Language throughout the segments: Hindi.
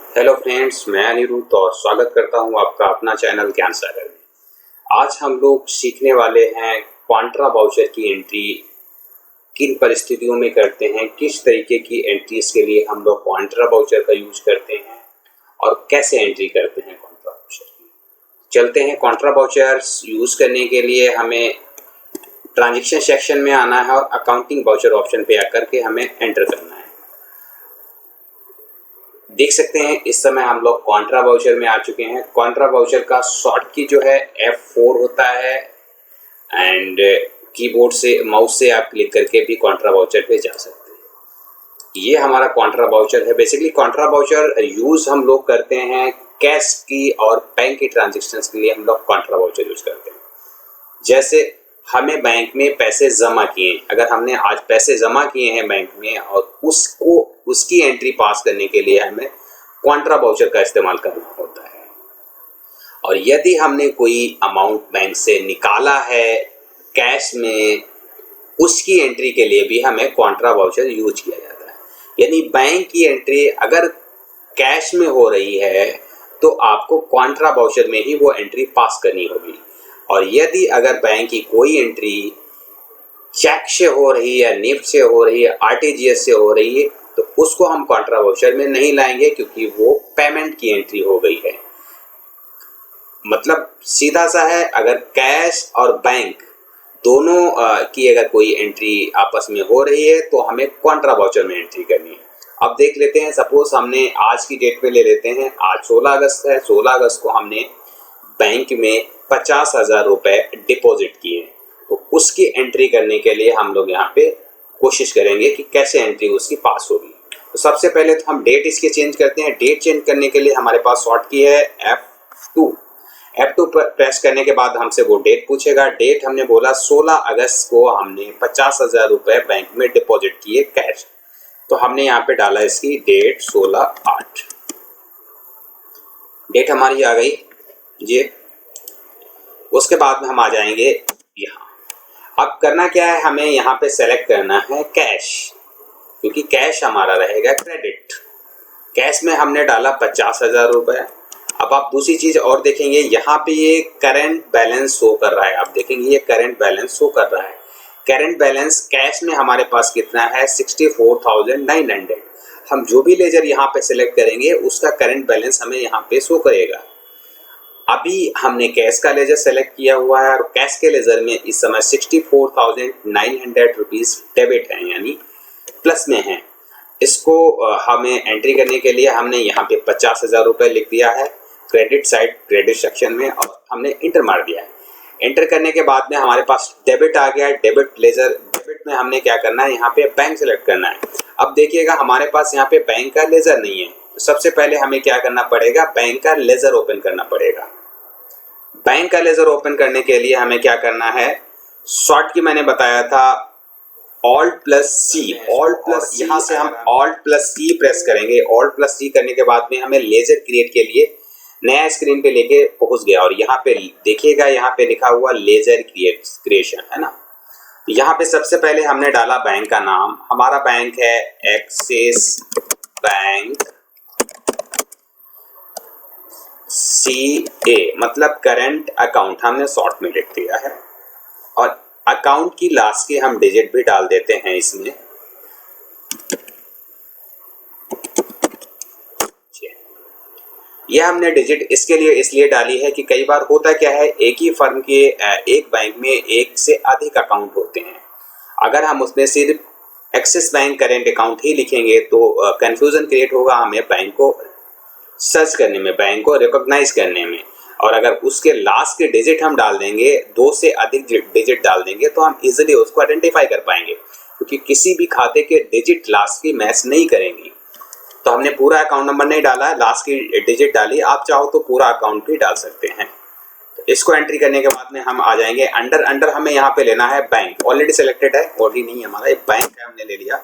हेलो फ्रेंड्स, मैं अनिरुद्ध और स्वागत करता हूं आपका अपना चैनल ज्ञान सागर में। आज हम लोग सीखने वाले हैं कॉन्ट्रा वाउचर की एंट्री किन परिस्थितियों में करते हैं, किस तरीके की एंट्रीज के लिए हम लोग कॉन्ट्रा वाउचर का यूज करते हैं और कैसे एंट्री करते हैं कॉन्ट्रा वाउचर की। चलते हैं। कॉन्ट्रा वाउचर्स यूज करने के लिए हमें ट्रांजेक्शन सेक्शन में आना है और अकाउंटिंग वाउचर ऑप्शन पे आकर के हमें एंटर करना है। देख सकते हैं इस समय हम लोग कॉन्ट्रा वाउचर में आ चुके हैं। कॉन्ट्रा वाउचर का शॉर्ट की जो है F4 होता है एंड कीबोर्ड से माउस से आप क्लिक करके भी कॉन्ट्रा वाउचर पे जा सकते हैं। ये हमारा कॉन्ट्रा वाउचर है। बेसिकली कॉन्ट्रा वाउचर यूज हम लोग करते हैं कैश की और बैंक की ट्रांजेक्शन्स के लिए। हम लोग कॉन्ट्रा वाउचर यूज करते हैं। जैसे हमें बैंक में पैसे जमा किए, अगर हमने आज पैसे जमा किए हैं बैंक में और उसकी एंट्री पास करने के लिए हमें कॉन्ट्रा वाउचर का इस्तेमाल करना होता है। और यदि हमने कोई अमाउंट बैंक से निकाला है कैश में, उसकी एंट्री के लिए भी हमें कॉन्ट्रा वाउचर यूज किया जाता है। यानी बैंक की एंट्री अगर कैश में हो रही है तो आपको कॉन्ट्रा वाउचर में ही वो एंट्री पास करनी होगी। और यदि अगर बैंक की कोई एंट्री चेक से हो रही है, निफ्ट से हो रही है, आरटीजीएस से हो रही है, तो उसको हम कॉन्ट्रा वाउचर में नहीं लाएंगे क्योंकि वो पेमेंट की एंट्री हो गई है। मतलब सीधा सा है, अगर कैश और बैंक दोनों की अगर कोई एंट्री आपस में हो रही है तो हमें कॉन्ट्रा वाउचर में एंट्री करनी है। अब देख लेते हैं, सपोज हमने आज की डेट पे ले लेते हैं, आज 16 अगस्त है। 16 अगस्त को हमने बैंक में 50,000 रुपए डिपॉजिट किए, तो उसकी एंट्री करने के लिए हम लोग यहाँ पे कोशिश करेंगे कि कैसे एंट्री उसकी पास होगी। तो सबसे पहले तो हम डेट इसके चेंज करते हैं। डेट चेंज करने के लिए हमारे पास शॉर्ट की है F2 प्रेस करने के बाद हमसे वो डेट पूछेगा। डेट हमने बोला 16 अगस्त को हमने 50,000 रुपए बैंक में डिपॉजिट किए कैश, तो हमने यहाँ पे डाला इसकी डेट 16/8। डेट हमारी आ गई ये। उसके बाद में हम आ जाएंगे यहाँ। अब करना क्या है, हमें यहाँ पे सेलेक्ट करना है कैश, क्योंकि कैश हमारा रहेगा क्रेडिट। कैश में हमने डाला 50,000 रुपए। अब आप दूसरी चीज और देखेंगे, यहाँ पे ये करंट बैलेंस शो कर रहा है। आप देखेंगे ये करंट बैलेंस शो कर रहा है। करंट बैलेंस कैश में हमारे पास कितना है, 64,900। हम जो भी लेजर यहाँ पे सिलेक्ट करेंगे उसका करंट बैलेंस हमें यहाँ पे शो करेगा। अभी हमने कैश का लेजर सेलेक्ट किया हुआ है और कैश के लेजर में इस समय 64,900 रुपीज डेबिट है, यानी प्लस में है। इसको हमें एंट्री करने के लिए हमने यहाँ पे 50,000 रुपए लिख दिया है क्रेडिट साइड, क्रेडिट सेक्शन में, और हमने इंटर मार दिया है। एंटर करने के बाद में हमारे पास डेबिट आ गया है। डेबिट लेजर, डेबिट में हमने क्या करना है, यहाँ पे बैंक सेलेक्ट करना है। अब देखिएगा हमारे पास यहाँ पे बैंक का लेजर नहीं है, तो सबसे पहले हमें क्या करना पड़ेगा, बैंक का लेजर ओपन करना पड़ेगा। बैंक का लेजर ओपन करने के लिए हमें क्या करना है, शॉर्ट की मैंने बताया था Alt+C। यहाँ से हम Alt+C प्रेस करेंगे। Alt+C करने के बाद में हमें लेजर क्रिएट के लिए नया स्क्रीन पे लेके पहुंच गया। और यहाँ पे देखिएगा, यहाँ पे लिखा हुआ लेजर क्रिएशन है ना। यहाँ पे सबसे पहले हमने डाला बैंक का नाम। हमारा बैंक है एक्सिस बैंक CA, मतलब करंट अकाउंट हमने शॉर्ट में लिख दिया है। और अकाउंट की लास्ट के हम डिजिट भी डाल देते हैं इसमें। यह हमने डिजिट इसके लिए इसलिए डाली है कि कई बार होता क्या है, एक ही फर्म के एक बैंक में एक से अधिक अकाउंट होते हैं। अगर हम उसमें सिर्फ एक्सिस बैंक करंट अकाउंट ही लिखेंगे तो कंफ्यूजन क्रिएट होगा हमें बैंक को सर्च करने में, बैंक को रिकॉग्नाइज करने में। और अगर उसके लास्ट के डिजिट हम डाल देंगे, 2 से अधिक डिजिट डाल देंगे, तो हम इजीली उसको आइडेंटिफाई कर पाएंगे, क्योंकि किसी भी खाते के डिजिट लास्ट की मैच नहीं करेंगी। तो हमने पूरा अकाउंट नंबर नहीं डाला, लास्ट की डिजिट डाली। आप चाहो तो पूरा अकाउंट भी डाल सकते हैं। तो इसको एंट्री करने के बाद में हम आ जाएंगे अंडर हमें यहाँ पे लेना है बैंक। ऑलरेडी सिलेक्टेड है, ऑलरेडी नहीं हमारा, एक बैंक है हमने ले लिया।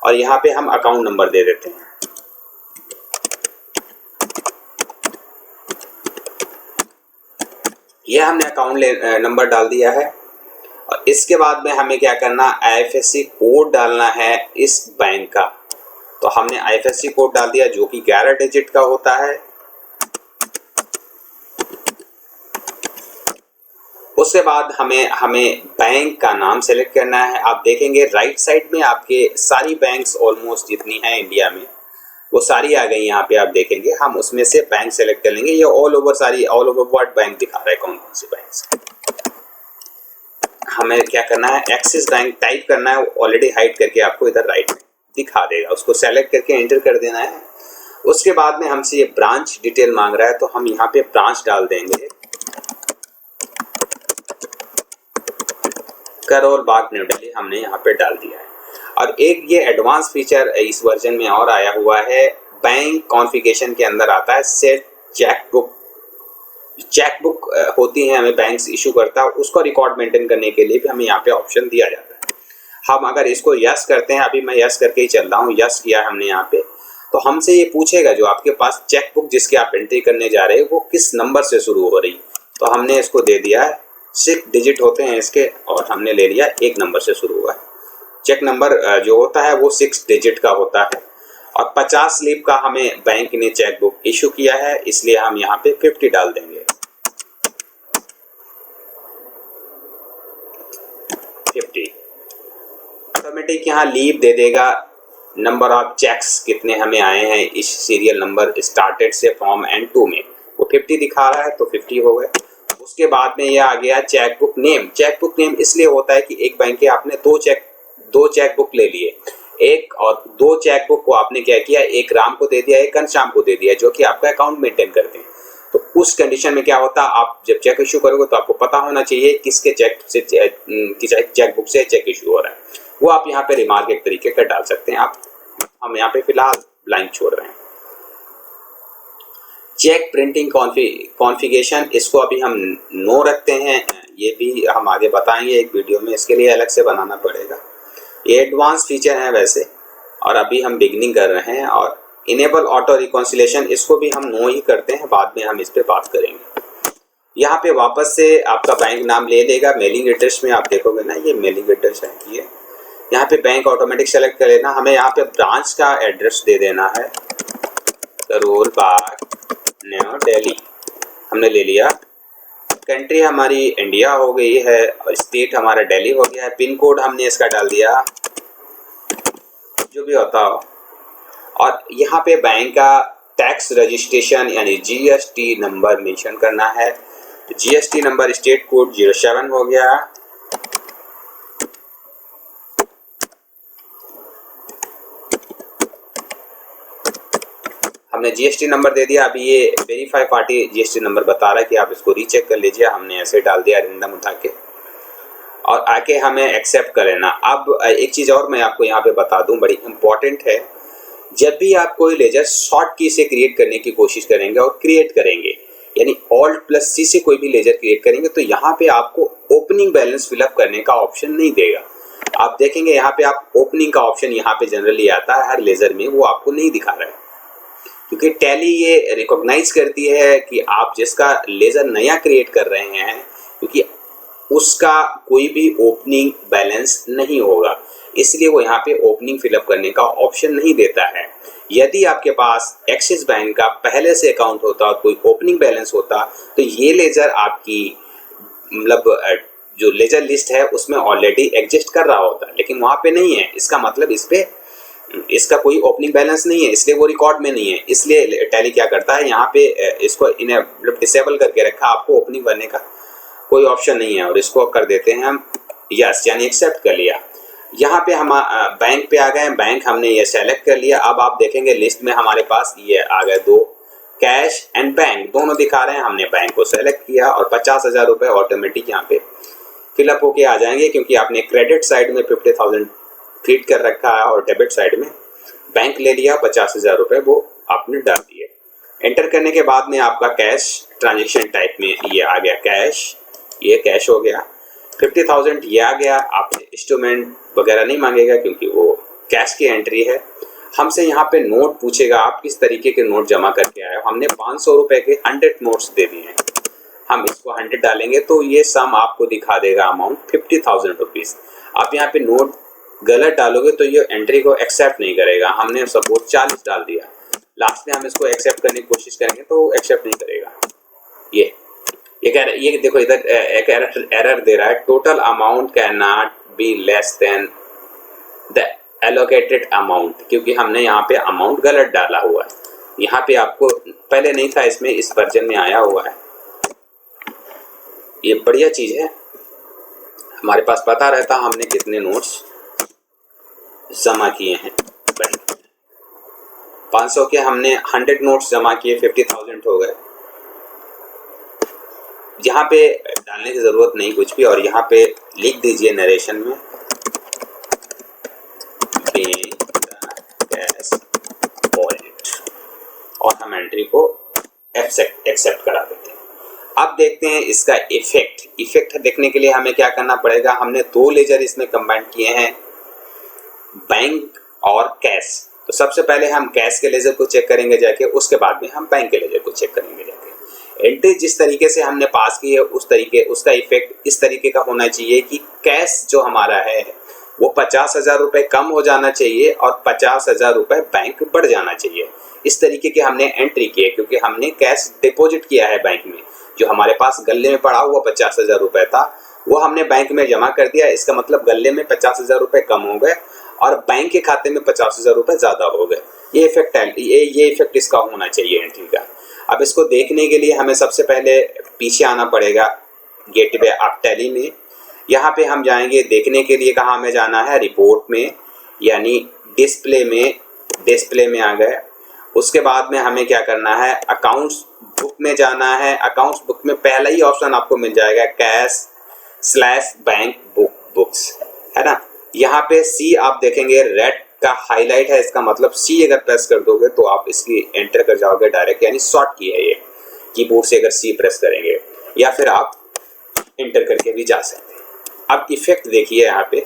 और यहाँ पे हम अकाउंट नंबर दे देते हैं। यह हमने अकाउंट नंबर डाल दिया है। और इसके बाद में हमें क्या करना, IFSC कोड डालना है इस बैंक का। तो तो हमने IFSC कोड डाल दिया जो कि 11 डिजिट का होता है। उसके बाद हमें बैंक का नाम सेलेक्ट करना है। आप देखेंगे राइट साइड में आपके सारी बैंक्स ऑलमोस्ट जितनी हैं इंडिया में वो सारी आ गई। यहाँ पे आप देखेंगे हम उसमें से बैंक सेलेक्ट कर लेंगे। ये ऑल ओवर वर्ल्ड बैंक दिखा रहा है कौन कौन सी बैंक। हमें क्या करना है, एक्सिस बैंक टाइप करना है, ऑलरेडी हाइड करके आपको इधर राइट में दिखा देगा। उसको सेलेक्ट करके एंटर कर देना है। उसके बाद में हमसे ये ब्रांच डिटेल मांग रहा है तो हम यहाँ पे ब्रांच डाल देंगे, करोल बाग न्यू दिल्ली हमने यहाँ पे डाल दिया है। और एक ये एडवांस फीचर इस वर्जन में और आया हुआ है, बैंक कॉन्फ़िगरेशन के अंदर आता है सेट चेकबुक होती है हमें बैंक्स इशू करता है, उसका रिकॉर्ड मेंटेन करने के लिए भी हमें यहाँ पे ऑप्शन दिया जाता है। हम अगर इसको यस करते हैं, अभी मैं यस करके ही चल रहा हूँ, यस किया हमने यहाँ पे, तो हमसे ये पूछेगा जो आपके पास चेकबुक जिसकी आप एंट्री करने जा रहे हैं वो किस नंबर से शुरू हो रही। तो हमने इसको दे दिया है 6 डिजिट होते हैं इसके, और हमने ले लिया 1 नंबर से शुरू हुआ है। चेक नंबर जो होता है वो 6 डिजिट का होता है। और 50 लीफ का हमें बैंक ने चेकबुक इशू किया है, इसलिए हम यहाँ पे 50 डाल देंगे। 50 ऑटोमेटिक यहाँ लीव दे देगा। नंबर ऑफ चेक्स कितने हमें आए हैं इस सीरियल नंबर स्टार्टेड से फॉर्म एंड 2 में, वो 50 दिखा रहा है तो 50 हो गए। उसके बाद में ये आ गया चेकबुक नेम। चेकबुक नेम इसलिए होता है कि एक बैंक के आपने दो चेकबुक ले लिए, एक और 2 चेकबुक को आपने क्या किया, एक राम को दे दिया, एक घनश्याम को दे दिया, जो कि आपका अकाउंट मेंटेन करते हैं। तो उस कंडीशन में क्या होता है, आप जब चेक इशू करोगे तो आपको पता होना चाहिए किसके चेकबुक से चेक इशू हो रहा है। वो आप यहाँ पे रिमार्क एक तरीके का डाल सकते हैं। हम यहाँ पे फिलहाल ब्लैंक छोड़ रहे हैं। चेक प्रिंटिंग कॉन्फ़िगरेशन, इसको अभी हम नो रखते हैं, ये भी हम आगे बताएंगे एक वीडियो में, इसके लिए अलग से बनाना पड़ेगा। ये एडवांस फीचर है वैसे, और अभी हम बिगनिंग कर रहे हैं। और इनेबल ऑटो रिकॉन्सिलेशन, इसको भी हम नो ही करते हैं, बाद में हम इस पर बात करेंगे। यहाँ पे वापस से आपका बैंक नाम ले लेगा। मेलिंग एड्रेस में आप देखोगे ना, ये मेलिंग एड्रेस है, ये यहाँ पे बैंक ऑटोमेटिक सेलेक्ट कर लेना। हमें यहाँ पे ब्रांच का एड्रेस दे देना है, करोल बाग न्यू दिल्ली हमने ले लिया। कंट्री हमारी इंडिया हो गई है और स्टेट हमारा दिल्ली हो गया है। पिन कोड हमने इसका डाल दिया, जो भी होता हो। और यहाँ पे बैंक का टैक्स रजिस्ट्रेशन यानी GST नंबर मेंशन करना है। GST नंबर स्टेट कोड 07 हो गया। हमने GST नंबर दे दिया। अभी ये वेरीफाई पार्टी GST नंबर बता रहा है कि आप इसको रीचेक कर लीजिए। हमने ऐसे डाल दिया रिंडम उठा के, और आके हमें एक्सेप्ट कर लेना। अब एक चीज़ और मैं आपको यहाँ पे बता दूँ, बड़ी इंपॉर्टेंट है। जब भी आप कोई लेजर शॉर्ट की से क्रिएट करने की कोशिश करेंगे और क्रिएट करेंगे, यानी Alt+C से कोई भी लेजर क्रिएट करेंगे, तो यहाँ पे आपको ओपनिंग बैलेंस फिलअप करने का ऑप्शन नहीं देगा। आप देखेंगे यहाँ पे आप ओपनिंग का ऑप्शन यहाँ पे जनरली आता है हर लेजर में, वो आपको नहीं दिखा रहा है, क्योंकि टैली ये रिकॉग्नाइज करती है कि आप जिसका लेजर नया क्रिएट कर रहे हैं, क्योंकि उसका कोई भी ओपनिंग बैलेंस नहीं होगा, इसलिए वो यहाँ पे ओपनिंग फिलअप करने का ऑप्शन नहीं देता है। यदि आपके पास एक्सिस बैंक का पहले से अकाउंट होता और कोई ओपनिंग बैलेंस होता, तो ये लेजर आपकी मतलब जो लेजर लिस्ट है उसमें ऑलरेडी एग्जिस्ट कर रहा होता, लेकिन वहाँ पे नहीं है। इसका मतलब इसका कोई ओपनिंग बैलेंस नहीं है, इसलिए वो रिकॉर्ड में नहीं है। इसलिए टैली क्या करता है, यहाँ पे इसको डिसेबल करके रखा, आपको ओपनिंग करने का कोई ऑप्शन नहीं है, और इसको कर देते हैं हम यस, यानी एक्सेप्ट कर लिया। यहाँ पे हम बैंक पे आ गए, बैंक हमने ये सेलेक्ट कर लिया। अब आप देखेंगे लिस्ट में हमारे पास ये आ गए 2, कैश एंड बैंक दोनों दिखा रहे हैं। हमने बैंक को सेलेक्ट किया और 50,000 रुपये ऑटोमेटिक यहाँ पे फिलअप होके आ जाएंगे, क्योंकि आपने क्रेडिट साइड में 50,000 फीड कर रखा है और डेबिट साइड में बैंक ले लिया 50,000 रुपये, वो आपने डाल दिए। एंटर करने के बाद में आपका कैश ट्रांजेक्शन टाइप में ये आ गया कैश, ये कैश हो गया। 50,000 ये आ गया। आपसे इंस्ट्रूमेंट वगैरह नहीं मांगेगा क्योंकि वो कैश की एंट्री है। हमसे यहाँ पे नोट पूछेगा, आप किस तरीके के नोट जमा करके आए हो। हमने 500 रुपये के 100 नोट्स दे दिए हैं, हम इसको 100 डालेंगे तो ये सम आपको दिखा देगा अमाउंट 50,000 रुपीज़। आप यहाँ पे नोट गलत डालोगे तो ये एंट्री को एक्सेप्ट नहीं करेगा। हमने सपोज 40 डाल दिया, लास्ट में हम इसको एक्सेप्ट करने की कोशिश करेंगे तो एक्सेप्ट नहीं करेगा। ये कह रहा है, ये देखो इधर एक एरर दे रहा है, total amount can not be less than the allocated amount, क्योंकि हमने यहाँ पे अमाउंट गलत डाला हुआ है। यहाँ पे आपको पहले नहीं था, इसमें इस वर्जन में आया हुआ है। ये बढ़िया चीज है, हमारे पास पता रहता हमने कितने नोट्स जमा किए हैं। 500 के हमने 100 नोट्स जमा किए, 50,000 हो गए। यहाँ पे डालने की जरूरत नहीं कुछ भी, और यहाँ पे लिख दीजिए नरेशन में कैश वॉलेट, और हम एंट्री को एक्सेप्ट करा देते हैं। अब देखते हैं इसका इफेक्ट देखने के लिए हमें क्या करना पड़ेगा। हमने 2 लेजर इसमें कंबाइन किए हैं, बैंक और कैश। तो सबसे पहले हम कैश के लेजर को चेक करेंगे जाके, उसके बाद में हम बैंक के लेजर को चेक करेंगे जाके। एंट्री जिस तरीके से हमने पास की है उसका इफेक्ट इस तरीके का होना चाहिए कि कैश जो हमारा है वो 50,000 रुपये कम हो जाना चाहिए और 50,000 रुपये बैंक बढ़ जाना चाहिए। इस तरीके के हमने एंट्री की है, क्योंकि हमने कैश डिपॉजिट किया है बैंक में। जो हमारे पास गले में पड़ा हुआ 50,000 रुपये था वो हमने बैंक में जमा कर दिया। इसका मतलब गले में 50,000 रुपये कम हो गए और बैंक के खाते में 50,000 रुपये ज़्यादा हो गए। ये इफेक्ट है, ये इफेक्ट इसका होना चाहिए एंट्री का। अब इसको देखने के लिए हमें सबसे पहले पीछे आना पड़ेगा गेटवे ऑफ टैली में। यहाँ पे हम जाएंगे देखने के लिए, कहाँ हमें जाना है, रिपोर्ट में, यानी डिस्प्ले में आ गए। उसके बाद में हमें क्या करना है, अकाउंट्स बुक में जाना है। अकाउंट्स बुक में पहला ही ऑप्शन आपको मिल जाएगा कैश/बैंक बुक्स, है ना। यहाँ पे सी आप देखेंगे रेड का हाईलाइट है, इसका मतलब सी अगर प्रेस कर दोगे तो आप इसकी एंटर कर जाओगे डायरेक्ट, यानी शॉर्ट की है ये, कीबोर्ड से अगर सी प्रेस करेंगे, या फिर आप एंटर करके भी जा सकते हैं। अब इफेक्ट देखिए, यहाँ पे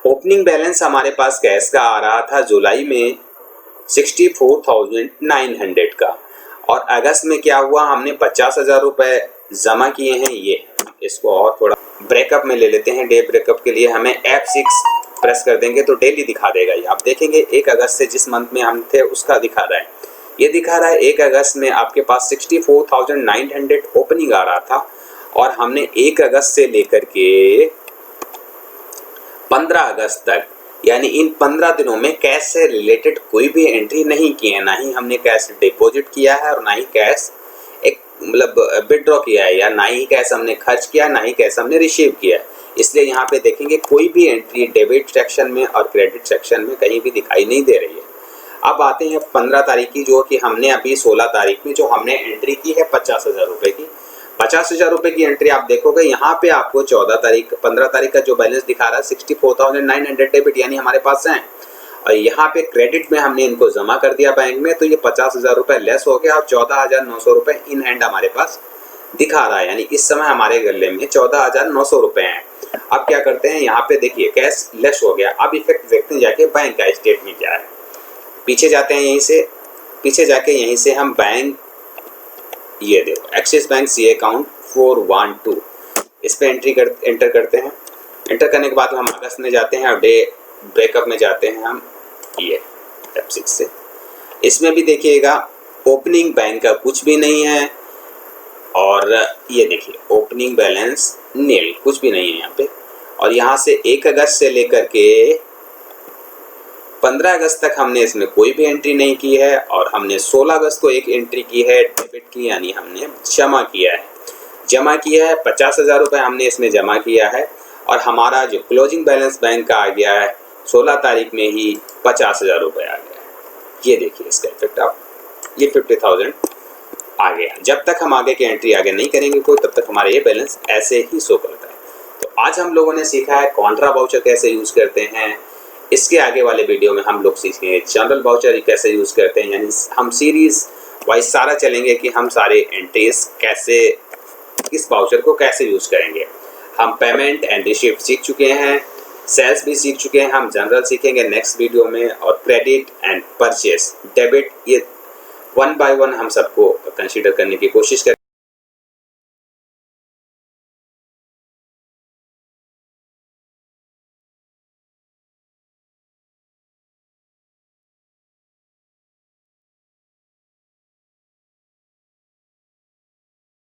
ओपनिंग बैलेंस हमारे पास कैश का आ रहा था जुलाई में 64,900 का, और अगस्त में क्या हुआ, हमने 50,000 रुपये जमा किए हैं। ये इसको और थोड़ा ब्रेकअप में ले लेते हैं। डे ब्रेकअप के लिए हमें F6 प्रेस कर देंगे तो डेली दिखा देगा ये। आप देखेंगे 1 अगस्त से जिस मंथ में हम थे उसका दिखा रहा है। ये दिखा रहा है 1 अगस्त में आपके पास 64,900 ओपनिंग आ रहा था, और हमने 1 अगस्त से लेकर के 15 अगस्त तक, यानी इन 15 दिनों में कैश से रिलेटेड कोई भी एंट्री नहीं की है। ना ही हमने कैश डिपॉजिट किया है और ना ही कैश मतलब विड्रॉ किया है, या ना ही कैश हमने खर्च किया, ना ही कैश हमने रिसीव किया है। इसलिए यहाँ पे देखेंगे कोई भी एंट्री डेबिट सेक्शन में और क्रेडिट सेक्शन में कहीं भी दिखाई नहीं दे रही है। अब आते हैं 15 तारीख की, जो कि हमने अभी 16 तारीख में जो हमने एंट्री की है 50,000 रुपये की। 50,000 रुपये की एंट्री आप देखोगे यहाँ पे आपको 15 तारीख का जो बैलेंस दिखा रहा है 64,900 डेबिट, यानी हमारे पास है। और यहाँ पे क्रेडिट में हमने इनको जमा कर दिया बैंक में, तो ये 50,000 रुपये लेस हो गया और 14,900 रुपये इन हैंड हमारे पास दिखा रहा है। यानी इस समय हमारे गले में 14,900 रुपये हैं। अब क्या करते हैं, यहाँ पे देखिए कैश लेस हो गया। अब इफेक्ट देखते हैं जाके बैंक का स्टेटमेंट क्या है। पीछे जाते हैं, यहीं से पीछे जाके यहीं से हम बैंक, ये देखो एक्सिस बैंक सी अकाउंट 412, इस पे एंटर करते हैं। एंटर करने के बाद हम अगस्त में जाते हैं और डे ब्रेकअप में जाते हैं हम, ये F6 से। इसमें भी देखिएगा ओपनिंग बैंक का कुछ भी नहीं है, और ये देखिए ओपनिंग बैलेंस नील, कुछ भी नहीं है यहाँ पे। और यहाँ से 1 अगस्त से लेकर के 15 अगस्त तक हमने इसमें कोई भी एंट्री नहीं की है, और हमने 16 अगस्त को एक एंट्री की है डेबिट की, यानी हमने जमा किया है 50,000 रुपये हमने इसमें जमा किया है। और हमारा जो क्लोजिंग बैलेंस बैंक का आ गया है 16 तारीख में ही 50,000 रुपये आ गया है। ये देखिए इसका इफेक्ट, आप ये 50,000 आ गया। जब तक हम आगे की एंट्री आगे नहीं करेंगे कोई, तब तक हमारा ये बैलेंस ऐसे ही शो करता है। तो आज हम लोगों ने सीखा है कॉन्ट्रा वाउचर कैसे यूज़ करते हैं। इसके आगे वाले वीडियो में हम लोग सीखेंगे जनरल वाउचर कैसे यूज़ करते हैं, यानी हम सीरीज वाइज सारा चलेंगे कि हम सारे एंट्रीज कैसे, इस वाउचर को कैसे यूज़ करेंगे। हम पेमेंट एंड रिसिप्ट सीख चुके हैं, सेल्स भी सीख चुके हैं, हम जनरल सीखेंगे नेक्स्ट वीडियो में, और क्रेडिट एंड परचेस डेबिट, ये 1 बाय 1 हम सबको कंसीडर करने की कोशिश करेंगे।